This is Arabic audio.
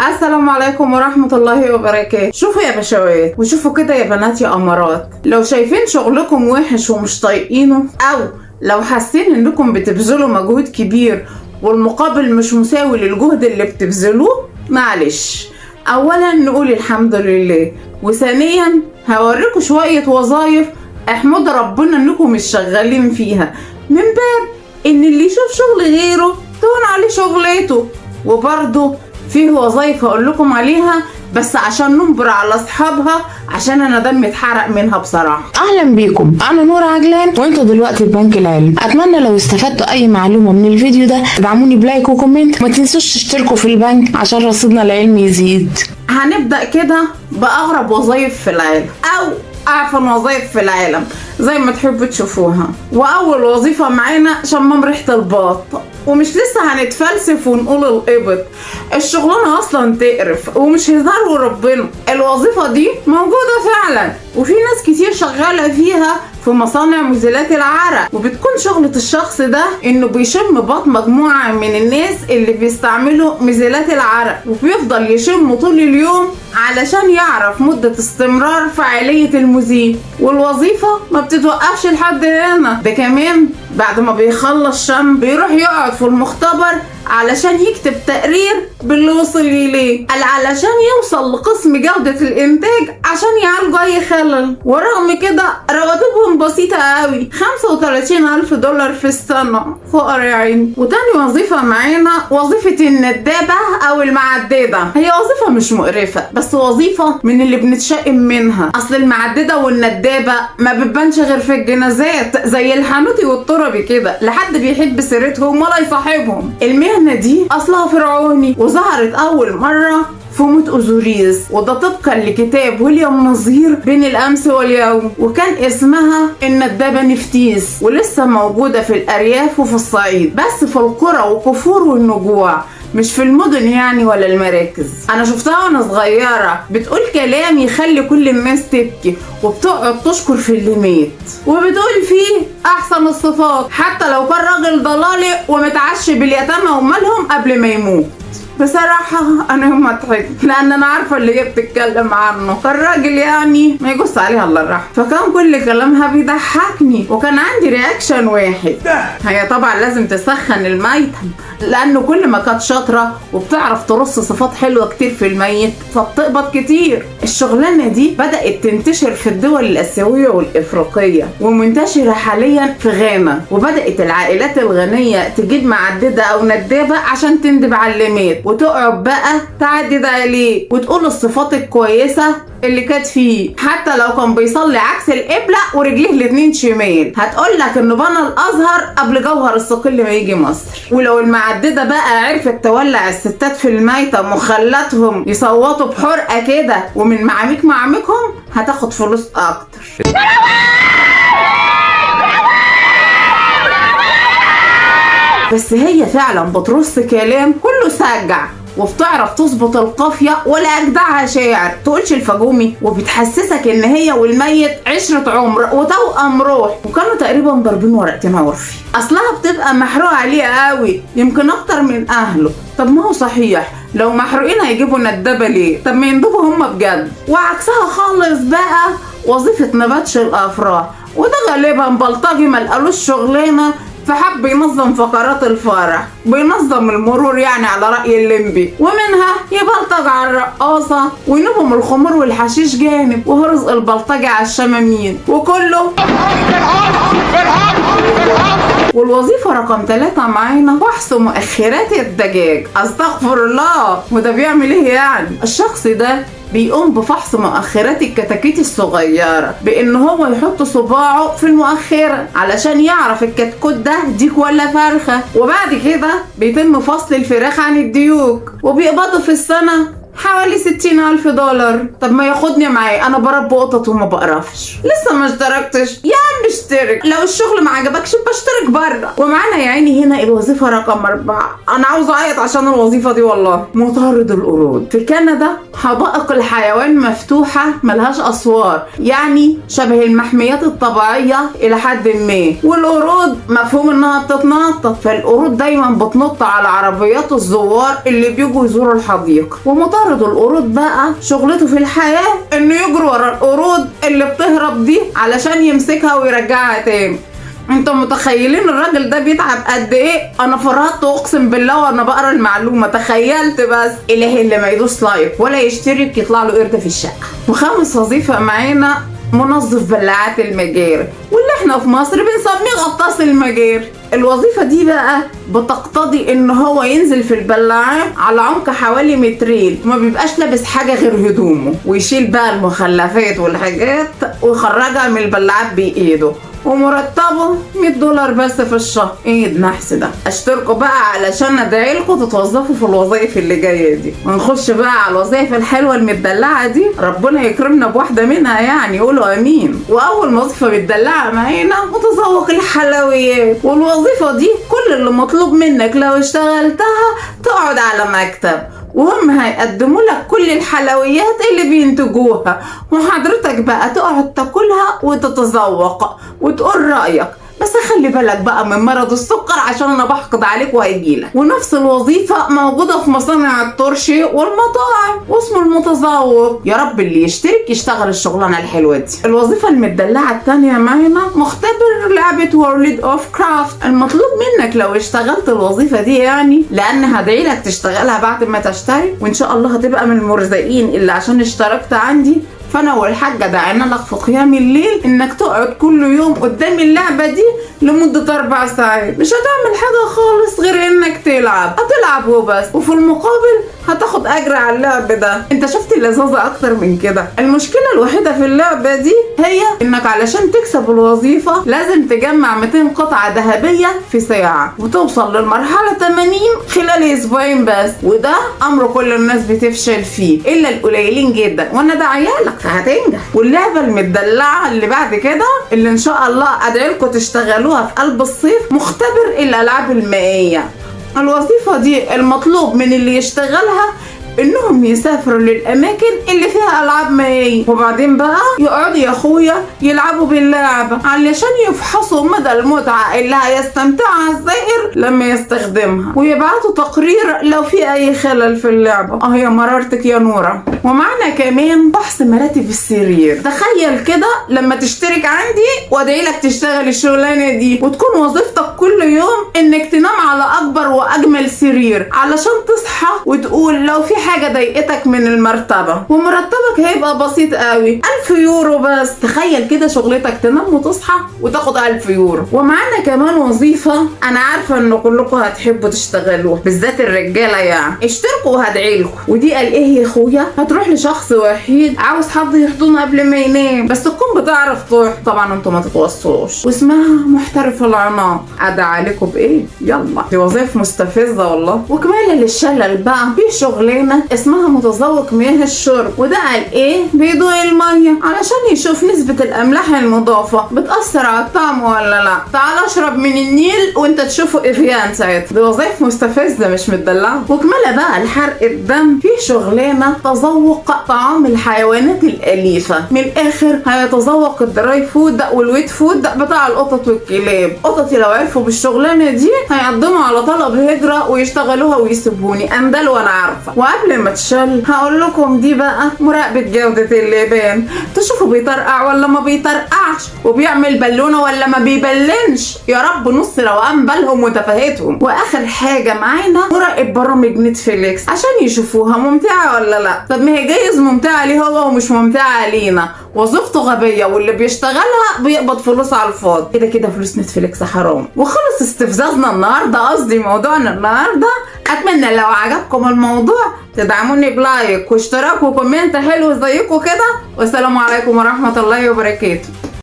السلام عليكم ورحمة الله وبركاته. شوفوا يا بشوات وشوفوا كده يا بنات يا أمارات، لو شايفين شغلكم وحش ومش طايقينه، أو لو حاسين إنكم بتبذلوا مجهود كبير والمقابل مش مساوي للجهد اللي بتبذلوه، معلش، أولا نقول الحمد لله، وثانيا هوريكم شوية وظايف احمد ربنا إنكم مش شغالين فيها، من باب إن اللي يشوف شغل غيره تهون عليه شغلته. وبرضه فيه وظايف هقول لكم عليها بس عشان ننبر على اصحابها، عشان انا دمي اتحرق منها بصراحه. اهلا بيكم، انا نور عجلان وانتوا دلوقتي في بنك العلم. اتمنى لو استفدتوا اي معلومه من الفيديو ده تدعموني بلايك وكومنت، ما تنسوش تشتركوا في البنك عشان رصيدنا العلمي يزيد. هنبدا كده باغرب وظايف في العالم، او اعفن وظايف في العالم زي ما تحبوا تشوفوها. واول وظيفه معانا شمام ريحه البط، ومش لسه هنتفلسف ونقول القبط، الشغلانه اصلا تقرف ومش هزار وربنا. الوظيفه دي موجوده فعلا وفي ناس كتير شغاله فيها في مصانع مزيلات العرق، وبتكون شغلة الشخص ده انه بيشم بط مجموعة من الناس اللي بيستعملوا مزيلات العرق، وبيفضل يشم طول اليوم علشان يعرف مدة استمرار فعالية المزيل. والوظيفة ما بتتوقفش لحد هنا، ده كمان بعد ما بيخلص شم بيروح يقعد في المختبر علشان يكتب تقرير باللي وصل إليه، علشان يوصل لقسم جودة الإنتاج عشان يعالجوا أي خلل. ورغم كده رواتبهم بسيطة قوي، 35,000 دولار في السنة، فقر يا عيني. وتاني وظيفة معانا وظيفة الندابة أو المعددة. هي وظيفة مش مقرفة بس وظيفة من اللي بنتشائم منها، أصل المعددة والندابة ما بتبانش غير في الجنازات زي الحانوتي والتربي كده، لحد بيحب سيرتهم ولا يصاحبهم. المهنة دي أصلها فرعوني وظهرت أول مرة في موت أوزوريس، وده طبقا لكتاب ويليام نظير بين الأمس واليوم، وكان اسمها الندابة نفتيس، ولسه موجودة في الأرياف وفي الصعيد، بس في القرى والكفور والنجوع، مش في المدن يعني ولا المراكز. انا شفتها وانا صغيره بتقول كلام يخلي كل الناس تبكي، وبتقعد تشكر في اللي مات، وبتقول فيه احسن الصفات حتى لو كان راجل ضلالي ومتعشي باليتامى ومالهم قبل ما يموت. بصراحة أنا يوم ما ضحكت لأن أنا عارفة اللي هي بتتكلم عنه، فالراجل يعني ما يجوز عليها الله الرحمة، فكان كل كلامها بيضحكني، وكان عندي رياكشن واحد. هي طبعا لازم تسخن الميت لأنه كل ما كانت شاطرة وبتعرف ترص صفات حلوة كتير في الميت فبتقبض كتير. الشغلانة دي بدأت تنتشر في الدول الآسيوية والإفريقية، ومنتشرة حاليا في غانا، وبدأت العائلات الغنية تجيب معددة أو ندابة عشان تندب على اللي مات، وتقعد بقى تعدد عليه وتقول الصفات الكويسة اللي كانت فيه، حتى لو كان بيصلي عكس القبلة ورجليه الاتنين شمال، هتقول لك انه بنى الازهر قبل جوهر الصقل ما يجي مصر. ولو المعددة بقى عرفت تولع الستات في الميتة وخلتهم يصوتوا بحرقة كده ومن معاميكهم هتاخد فلوس اكتر. بس هي فعلا بترص كلام كله سجع، وبتعرف تظبط القافية ولا أجدعها شاعر تقولش الفجومي، وبتحسسك إن هي والميت عشرة عمر وتوأم روح، وكانوا تقريبا ضاربين ورقتين عرفي. أصلها بتبقى محروق عليه قوي يمكن أكتر من أهله. طب ما هو صحيح لو محروقين هيجيبوا ندابة ليه؟ طب ما يندبوا هما بجد. وعكسها خالص بقى وظيفة نباتش الأفراح، وده غالبا بلطجي ملقالوش شغلانة فحب ينظم فقرات الفرح، بينظم المرور يعني على رأي الليمبي، ومنها يبلطج على الرقاصة وينوبهم الخمور والحشيش جانب، وهرزق البلطجي على الشمامين، وكله والوظيفة رقم 3 معانا فحص مؤخرات الدجاج. استغفر الله، وده بيعمل ايه يعني؟ الشخص ده بيقوم بفحص مؤخرات الكتاكيت الصغيرة بإن هو يحط صباعه في المؤخرة علشان يعرف الكتكوت ده ديك ولا فرخة، وبعد كده بيتم فصل الفراخ عن الديوك، وبيقبضوا في السنة حوالي 60,000 دولار. طب ما ياخدني معايا، انا بربي قطط وما بقرفش. لسه ما اشتركتش يا عم، واشترك. لو الشغل ما عجبكش بشترك بره. ومعانا يا عيني هنا الوظيفه رقم 4. انا عاوزه اعيط عشان الوظيفه دي والله. مطارد القرود. في كندا حدائق الحيوان مفتوحه ملهاش اسوار، يعني شبه المحميات الطبيعيه الى حد ما. والقرود مفهوم انها بتتنطط، فالقرود دايما بتنط على عربيات الزوار اللي بيجوا يزوروا الحديقه. ومطارد القرود بقى شغلته في الحياه انه يجري ورا القرود اللي بتهرب دي علشان يمسكها ويرجعها تاني. انتوا متخيلين الراجل ده بيتعب قد ايه؟ انا فرطت اقسم بالله وانا بقرا المعلومه. تخيلت بس. الهي اللي ما يدوس لايك ولا يشترك يطلع له قرد في الشقه. وخامس وظيفه معانا منظف بلاعات المجاري، واللي احنا في مصر بنسميه غطاس المجاري. الوظيفة دي بقى بتقتضي ان هو ينزل في البلاعات على عمق حوالي 2 متر، وما بيبقاش لابس حاجة غير هدومه، ويشيل بقى المخلفات والحاجات ويخرجها من البلاعات بايده. ومرتبه $100 بس في الشهر. ايه النحس ده؟ اشتركوا بقى علشان ادعي لكم تتوظفوا في الوظائف اللي جايه دي. ونخش بقى على الوظائف الحلوه المدلعه دي، ربنا يكرمنا بواحده منها يعني، قولوا امين. واول وظيفه مدلعه معانا متذوق الحلويات. والوظيفه دي كل اللي مطلوب منك لو اشتغلتها تقعد على مكتب، وهم هيقدموا لك كل الحلويات اللي بينتجوها، وحضرتك بقى تقعد تاكلها وتتذوق وتقول رأيك. بس خلي بالك بقى من مرض السكر عشان انا بحقد عليك وهيجيلك. ونفس الوظيفه موجوده في مصانع الترشي والمطاعم واسمه المتذوق. يا رب اللي يشترك يشتغل الشغلانه الحلوه دي. الوظيفه المدلعه الثانيه معانا مختبر لعبه وورلد اوف كرافت. المطلوب منك لو اشتغلت الوظيفه دي يعني، لان هدعي لك تشتغلها بعد ما تشترك، وان شاء الله هتبقى من المرزقين اللي عشان اشتركت عندي. فانا والحاجه دعينا لك في قيام الليل انك تقعد كل يوم قدام اللعبه دي لمده 4 ساعات. مش هتعمل حاجه خالص غير انك هتلعب وبس، وفي المقابل هتاخد اجر على اللعب ده. انت شفت اللذاذه اكتر من كده؟ المشكله الوحيده في اللعبه دي هي انك علشان تكسب الوظيفه لازم تجمع 200 قطعه ذهبيه في ساعه، وتوصل للمرحله 80 خلال اسبوعين بس. وده امر كل الناس بتفشل فيه الا القليلين جدا، وانا داعيالك هتنجح. واللعبه المدلعه اللي بعد كده اللي ان شاء الله ادعي لكم تشتغلوها في قلب الصيف، مختبر الالعاب المائيه. الوظيفه دي المطلوب من اللي يشتغلها انهم يسافروا للاماكن اللي فيها العاب مائيه، وبعدين بقى يقعدوا يا اخويا يلعبوا باللعبه علشان يفحصوا مدى المتعه اللي هيستمتعها الزائر لما يستخدمها، ويبعتوا تقرير لو في اي خلل في اللعبه. يا مرارتك يا نوره. ومعنا كمان فحص مراتب السرير. تخيل كده لما تشترك عندي وادعي لك تشتغل الشغلانه دي، وتكون وظيفتك كل يوم انك تنام على اكبر واجمل سرير علشان تصحى وتقول لو في حاجه ضايقتك من المرتبه، ومرتبك هيبقى بسيط قوي 1000 يورو بس. تخيل كده شغلتك تنام وتصحى وتاخد 1000 يورو. ومعانا كمان وظيفه انا عارفه ان كلكم هتحبوا تشتغلوها، بالذات الرجاله يعني. اشتركوا وهدعي لكم. ودي قال ايه يا اخويا؟ هتروح لشخص وحيد عاوز حد يحضنه قبل ما ينام، بس تكون بتعرف تروح. طبعا انتوا ما تتوصوش. واسمها محترف العناق. ادعي عليكم بايه؟ يلا، دي وظيفه مستفزه والله. وكمالا للشلل بقى في شغلانه اسمها متذوق مياه الشرب. وده قال ايه؟ بيدوق الميه علشان يشوف نسبه الاملاح المضافه بتاثر على الطعم ولا لا. تعال اشرب من النيل وانت تشوفه افيان ساعتها. دي وظيفه مستفزه مش مدلعه. وكمالا بقى الحرق الدم في شغلانه تذوق طعام الحيوانات الاليفه. من الاخر هيتذوق الدراي فود والويت فود بتاع القطط والكلاب. قطتي لو عرفوا بالشغلانه دي هيقدموا على طلب هجره ويشتغلوها ويسيبوني اندل وانا عارفه. وقبل ما تشل هقول لكم دي بقى مراقبه جوده اللبان، تشوفوا بيطرقع ولا ما بيطرقعش، وبيعمل بالونه ولا ما بيبلنش. يا رب نص روقان بالهم وتفاهتهم. واخر حاجه معانا مراقب برامج نتفليكس عشان يشوفوها ممتعه ولا لا. طب ما هي جايز ممتعه ليه هو ومش ممتعه لينا؟ وظيفته غبيه واللي بيشتغلها بيقبض فلوس على الفاضي. كده كده فلوس نتفليكس حرام. وخلص استفزازنا النهارده، قصدي موضوعنا النهارده. اتمنى لو عجبكم الموضوع تدعموني بلايك واشتراك وكومنت حلو زيكم كده. والسلام عليكم ورحمه الله وبركاته.